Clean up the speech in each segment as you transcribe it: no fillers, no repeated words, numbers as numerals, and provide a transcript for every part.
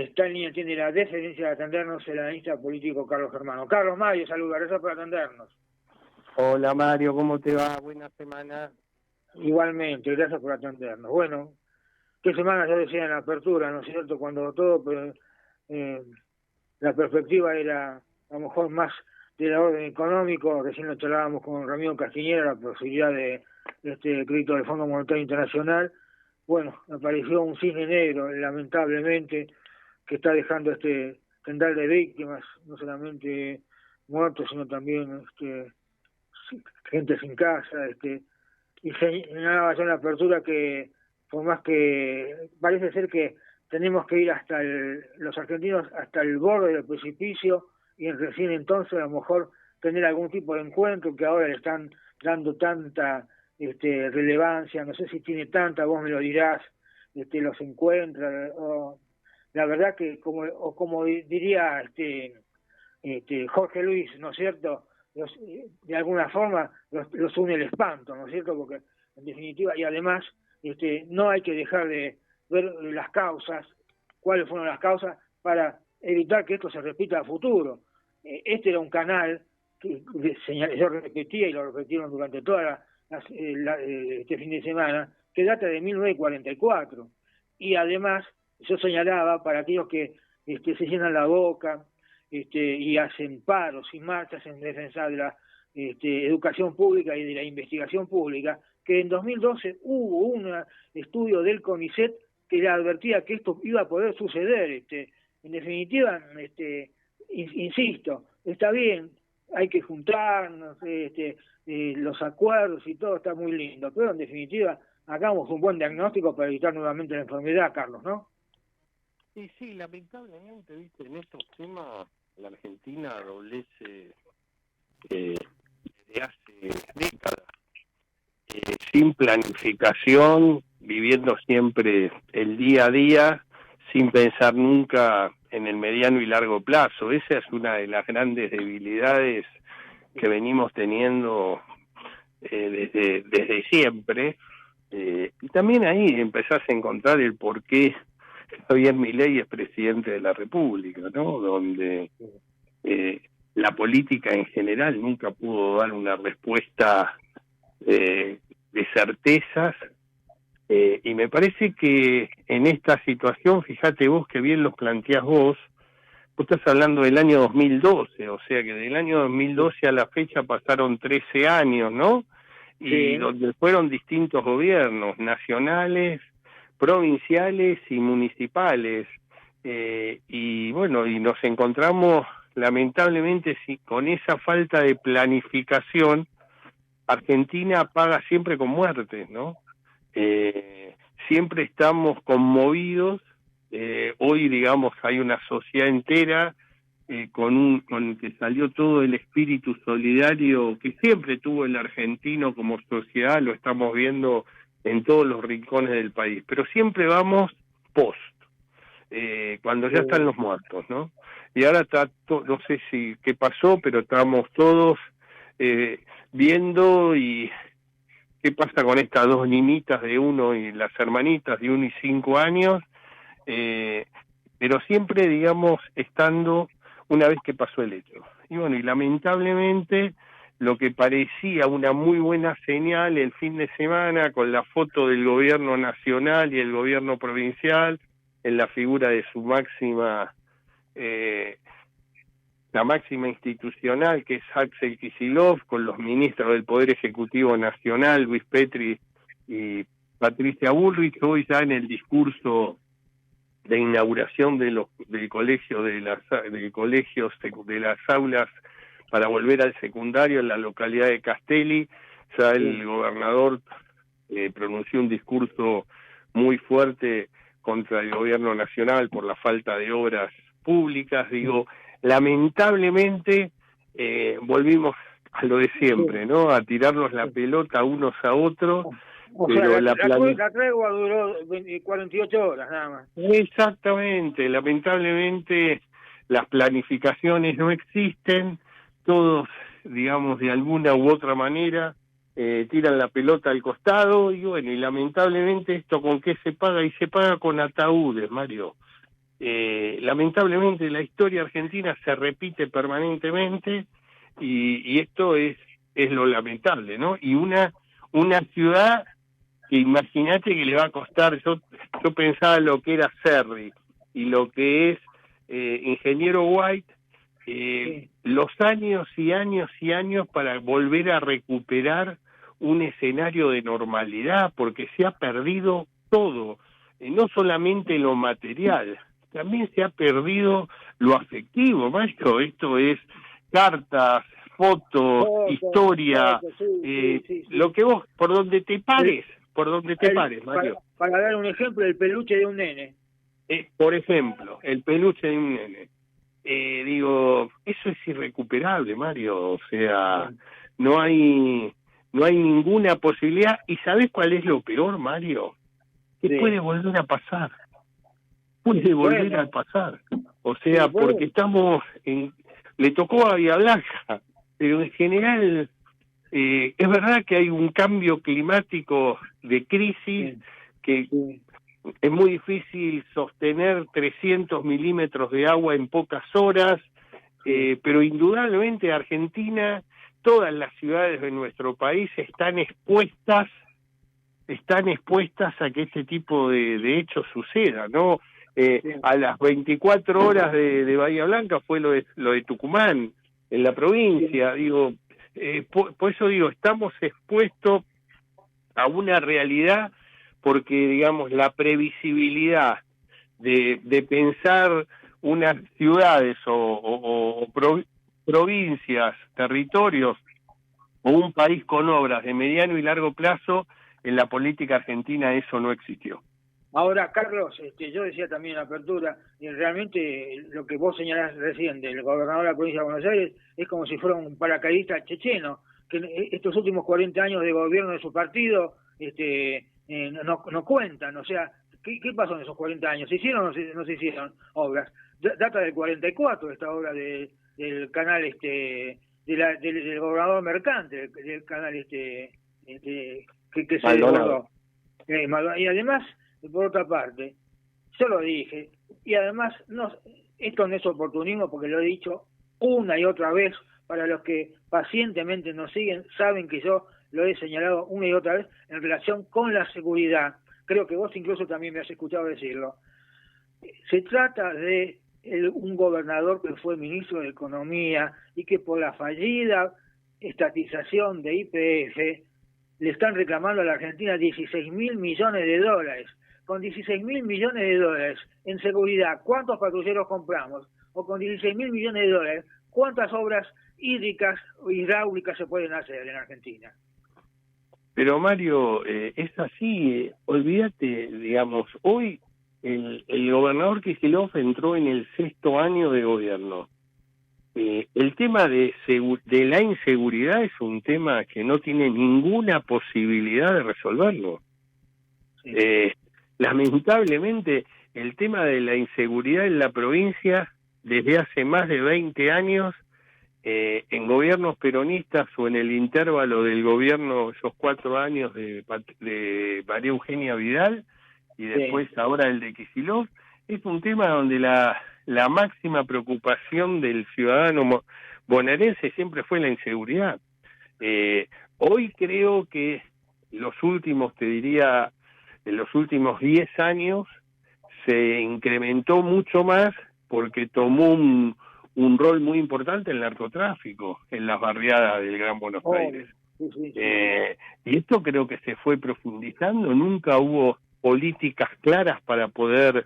está en línea, tiene la deferencia de atendernos el analista político Carlos Germano. Carlos Mario, saludos, gracias por atendernos. Hola Mario, ¿cómo te va? Buena semana. Igualmente, gracias por atendernos. Bueno, qué semana ya decía en la apertura, ¿no es cierto? Cuando todo, la perspectiva era a lo mejor más de la orden económico, recién lo charlábamos con Ramiro Castiñera, la posibilidad de este crédito del Fondo Monetario Internacional. Bueno, apareció un cisne negro, lamentablemente, que está dejando este tendal de víctimas, no solamente muertos, sino también gente sin casa, y señalaba yo en la apertura que por más que parece ser que tenemos que ir hasta los argentinos hasta el borde del precipicio y recién entonces a lo mejor tener algún tipo de encuentro que ahora le están dando tanta relevancia, no sé si tiene tanta, vos me lo dirás, los encuentros, la verdad que como diría Jorge Luis, ¿no es cierto? De alguna forma los une el espanto, ¿no es cierto? Porque en definitiva, y además no hay que dejar de ver las causas, cuáles fueron las causas para evitar que esto se repita a futuro. Este era un canal que yo repetía y lo repitieron durante toda este fin de semana, que data de 1944, y además yo señalaba para aquellos que se llenan la boca y hacen paros y marchas en defensa de la educación pública y de la investigación pública, que en 2012 hubo un estudio del CONICET que le advertía que esto iba a poder suceder. En definitiva, insisto, está bien, hay que juntarnos, los acuerdos y todo está muy lindo, pero en definitiva hagamos un buen diagnóstico para evitar nuevamente la enfermedad, Carlos, ¿no? Sí, lamentablemente, viste, en estos temas la Argentina adolece desde hace décadas, sin planificación, viviendo siempre el día a día, sin pensar nunca en el mediano y largo plazo. Esa es una de las grandes debilidades que venimos teniendo desde siempre, y también ahí empezás a encontrar el porqué Javier Milei es presidente de la República, ¿no? Donde la política en general nunca pudo dar una respuesta de certezas, y me parece que en esta situación, fíjate vos que bien los planteás vos estás hablando del año 2012, o sea que del año 2012 a la fecha pasaron 13 años, ¿no? Y sí, donde fueron distintos gobiernos, nacionales, provinciales y municipales, y bueno, y nos encontramos lamentablemente con esa falta de planificación. Argentina paga siempre con muertes, ¿no? Siempre estamos conmovidos. Hoy, digamos, hay una sociedad entera con que salió todo el espíritu solidario que siempre tuvo el argentino como sociedad, lo estamos viendo en todos los rincones del país, pero siempre vamos post, cuando ya están los muertos, ¿no? Y ahora no sé qué pasó, pero estamos todos viendo y qué pasa con estas dos niñitas de 1 y las hermanitas de 1 y 5 años, pero siempre, digamos, estando una vez que pasó el hecho. Y bueno, y lamentablemente lo que parecía una muy buena señal el fin de semana con la foto del gobierno nacional y el gobierno provincial en la figura de su máxima, la máxima institucional, que es Axel Kicillof, con los ministros del Poder Ejecutivo Nacional, Luis Petri y Patricia Bullrich, hoy ya en el discurso de inauguración del colegio de las aulas para volver al secundario en la localidad de Castelli. Ya el gobernador pronunció un discurso muy fuerte contra el gobierno nacional por la falta de obras públicas. Digo, lamentablemente volvimos a lo de siempre, ¿no? A tirarnos la pelota unos a otros. O pero sea, la tregua duró 48 horas nada más. Exactamente, lamentablemente las planificaciones no existen, todos, digamos, de alguna u otra manera tiran la pelota al costado, y bueno, y lamentablemente esto con qué se paga, y se paga con ataúdes, Mario. lamentablemente la historia argentina se repite permanentemente y esto es lo lamentable, ¿no? Y una ciudad que imagínate que le va a costar, yo pensaba lo que era Serri y lo que es Ingeniero White, los años y años y años para volver a recuperar un escenario de normalidad, porque se ha perdido todo, no solamente lo material, también se ha perdido lo afectivo, maestro. Esto es cartas, fotos, historia, sí. lo que vos, por donde te pares, Mario. Para dar un ejemplo, el peluche de un nene. Por ejemplo, el peluche de un nene. Digo, eso es irrecuperable, Mario. O sea, no hay ninguna posibilidad. ¿Y sabés cuál es lo peor, Mario? Que puede volver a pasar. Puede volver a pasar. O sea, porque le tocó a Bahía Blanca, pero en general es verdad que hay un cambio climático de crisis que es muy difícil sostener 300 milímetros de agua en pocas horas, pero indudablemente Argentina, todas las ciudades de nuestro país están expuestas a que este tipo de hechos suceda, ¿no? A las 24 horas de Bahía Blanca fue lo de Tucumán, en la provincia, digo, por eso digo, estamos expuestos a una realidad porque, digamos, la previsibilidad de pensar unas ciudades o provincias, territorios, o un país con obras de mediano y largo plazo, en la política argentina eso no existió. Ahora, Carlos, yo decía también en la apertura, y realmente lo que vos señalás recién del gobernador de la provincia de Buenos Aires es como si fuera un paracaidista checheno, que estos últimos 40 años de gobierno de su partido no cuentan. O sea, ¿qué pasó en esos 40 años? ¿Se hicieron o no se hicieron obras? Data del 44 esta obra del canal del gobernador mercante, del canal que se desbordó. Y además, por otra parte, yo lo dije, y además esto no es oportunismo porque lo he dicho una y otra vez, para los que pacientemente nos siguen, saben que yo lo he señalado una y otra vez en relación con la seguridad. Creo que vos incluso también me has escuchado decirlo. Se trata de un gobernador que fue ministro de Economía y que por la fallida estatización de YPF le están reclamando a la Argentina 16.000 millones de dólares. Con 16.000 millones de dólares en seguridad, ¿cuántos patrulleros compramos? O con 16.000 millones de dólares, ¿cuántas obras hídricas o hidráulicas se pueden hacer en Argentina? Pero Mario, es así, olvídate, digamos, hoy el gobernador Kicillof entró en el 6º año de gobierno. El tema de la inseguridad es un tema que no tiene ninguna posibilidad de resolverlo. Sí. Lamentablemente, el tema de la inseguridad en la provincia, desde hace más de 20 años, en gobiernos peronistas o en el intervalo del gobierno, esos 4 años de María Eugenia Vidal, y después ahora el de Kicillof, es un tema donde la máxima preocupación del ciudadano bonaerense siempre fue la inseguridad. Hoy creo que los últimos 10 años se incrementó mucho más porque tomó un rol muy importante el narcotráfico en las barriadas del Gran Buenos Aires. Sí. Y esto creo que se fue profundizando, nunca hubo políticas claras para poder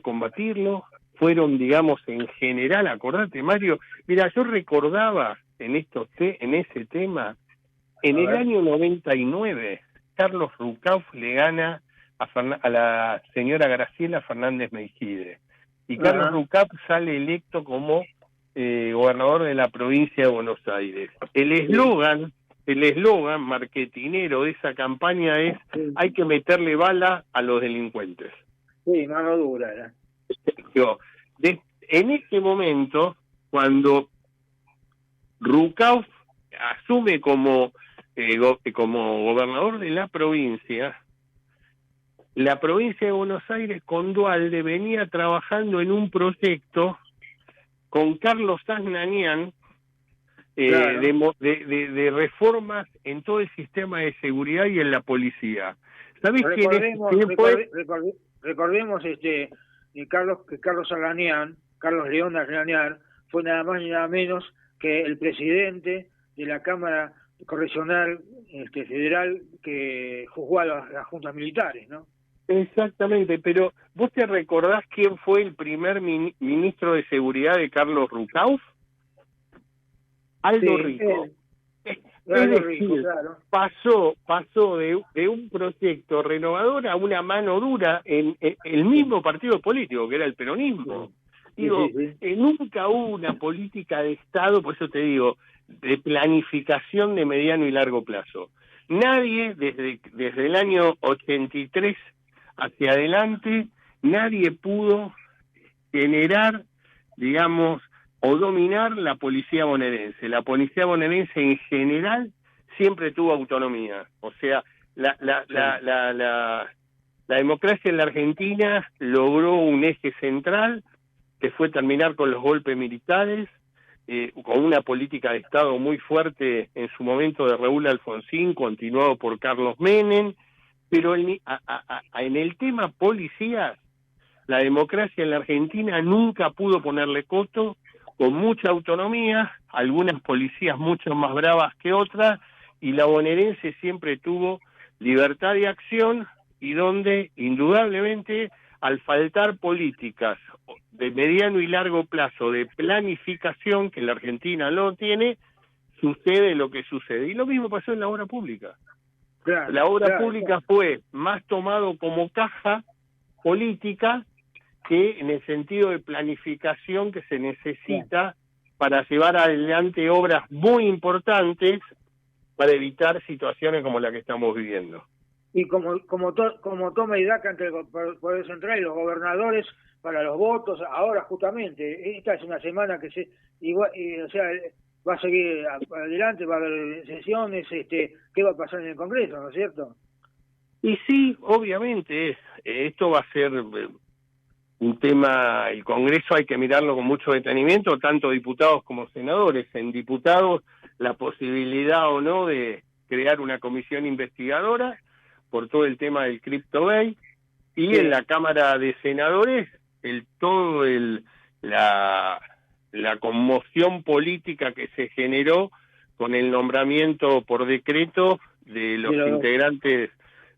combatirlo. Fueron, digamos, en general, acordate, Mario, mira, yo recordaba en ese tema, en el año 99, Carlos Rucauf le gana a la señora Graciela Fernández Meijide. Y Carlos Rucauf sale electo como gobernador de la provincia de Buenos Aires. El eslogan marketinero de esa campaña es: hay que meterle bala a los delincuentes. Sí, mano dura. En ese momento, cuando Rucauf asume como gobernador de la provincia, la provincia de Buenos Aires con Duhalde venía trabajando en un proyecto con Carlos Aznanian Claro. de reformas en todo el sistema de seguridad y en la policía. ¿Sabés Recordemos Carlos Aznanian, Carlos León Aznanian, fue nada más ni nada menos que el presidente de la Cámara Correccional Federal que juzgó a las juntas militares, ¿no? Exactamente, pero ¿vos te recordás quién fue el primer ministro de Seguridad de Carlos Rucauf? Aldo Rico. Aldo Rico, claro. Pasó de un proyecto renovador a una mano dura en el mismo partido político, que era el peronismo. Digo, nunca hubo una política de Estado, por eso te digo, de planificación de mediano y largo plazo. Nadie, desde el año 83 hacia adelante, nadie pudo generar, digamos, o dominar la policía bonaerense. La policía bonaerense en general siempre tuvo autonomía. O sea, la democracia en la Argentina logró un eje central que fue terminar con los golpes militares, con una política de Estado muy fuerte en su momento de Raúl Alfonsín, continuado por Carlos Menem, pero en el tema policías, la democracia en la Argentina nunca pudo ponerle coto, con mucha autonomía, algunas policías mucho más bravas que otras, y la bonaerense siempre tuvo libertad de acción, y donde indudablemente al faltar políticas de mediano y largo plazo de planificación, que la Argentina no tiene, sucede lo que sucede. Y lo mismo pasó en la obra pública. Claro, la obra pública fue más tomado como caja política que en el sentido de planificación que se necesita para llevar adelante obras muy importantes para evitar situaciones como la que estamos viviendo. Y como toma y daca entre el Poder Central y los gobernadores para los votos, ahora justamente, esta es una semana que va a seguir adelante, va a haber sesiones, ¿qué va a pasar en el Congreso, no es cierto? Y sí, obviamente, esto va a ser un tema, el Congreso hay que mirarlo con mucho detenimiento, tanto diputados como senadores. En diputados, la posibilidad o no de crear una comisión investigadora por todo el tema del CryptoGate, y en la Cámara de Senadores, la conmoción política que se generó con el nombramiento por decreto de los integrantes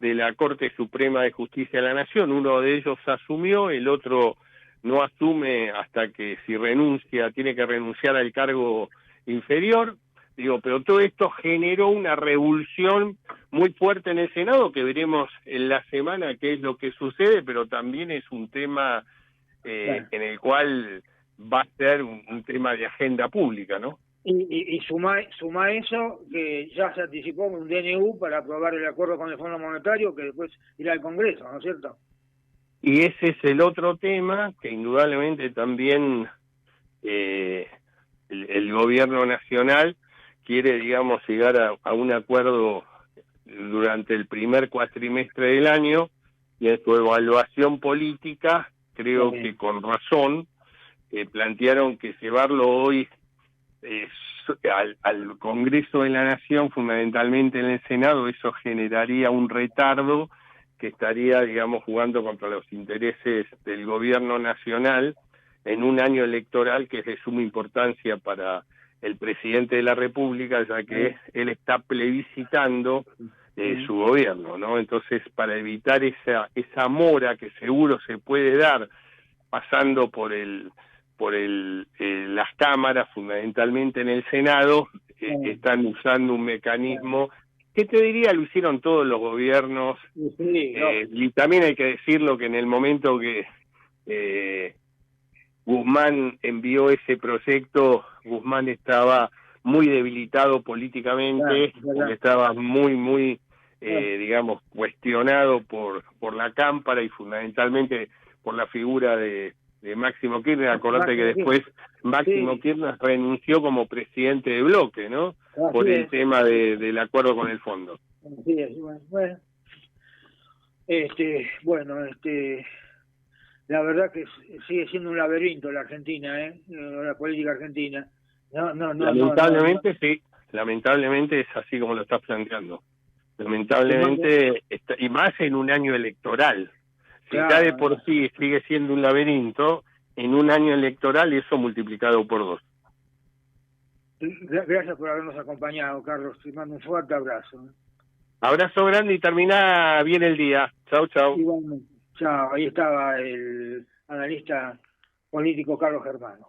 de la Corte Suprema de Justicia de la Nación. Uno de ellos asumió, el otro no asume hasta que, si renuncia, tiene que renunciar al cargo inferior. Pero todo esto generó una revulsión muy fuerte en el Senado, que veremos en la semana qué es lo que sucede, pero también es un tema en el cual va a ser un tema de agenda pública, ¿no? Y suma eso, que ya se anticipó un DNU para aprobar el acuerdo con el Fondo Monetario, que después irá al Congreso, ¿no es cierto? Y ese es el otro tema que indudablemente también el gobierno nacional quiere, digamos, llegar a un acuerdo durante el primer cuatrimestre del año, y en su evaluación política, creo que con razón, plantearon que llevarlo hoy al Congreso de la Nación, fundamentalmente en el Senado, eso generaría un retardo que estaría, digamos, jugando contra los intereses del gobierno nacional en un año electoral que es de suma importancia para el presidente de la República, ya que él está plebiscitando su gobierno, ¿no? Entonces, para evitar esa mora que seguro se puede dar pasando por las cámaras, fundamentalmente en el Senado, están usando un mecanismo que, te diría, lo hicieron todos los gobiernos, y también hay que decirlo que en el momento que Guzmán envió ese proyecto, Guzmán estaba muy debilitado políticamente, porque estaba muy digamos, cuestionado por la Cámpara y fundamentalmente por la figura de Máximo Kirchner. Acordate que después Máximo Kirchner renunció como presidente de bloque, ¿no? Por el tema del acuerdo con el fondo. Sí, bueno. Bueno, la verdad que sigue siendo un laberinto la Argentina, la política argentina. No. Lamentablemente sí, lamentablemente es así como lo estás planteando. Tomando, Lamentablemente, y más en un año electoral. Si ya de claro, por sí sigue siendo un laberinto, en un año electoral eso multiplicado por 2. gracias por habernos acompañado, Carlos. Te mando un fuerte abrazo. Abrazo grande y termina bien el día. Chau, chau. Igualmente. Chao, ahí estaba el analista político Carlos Germano.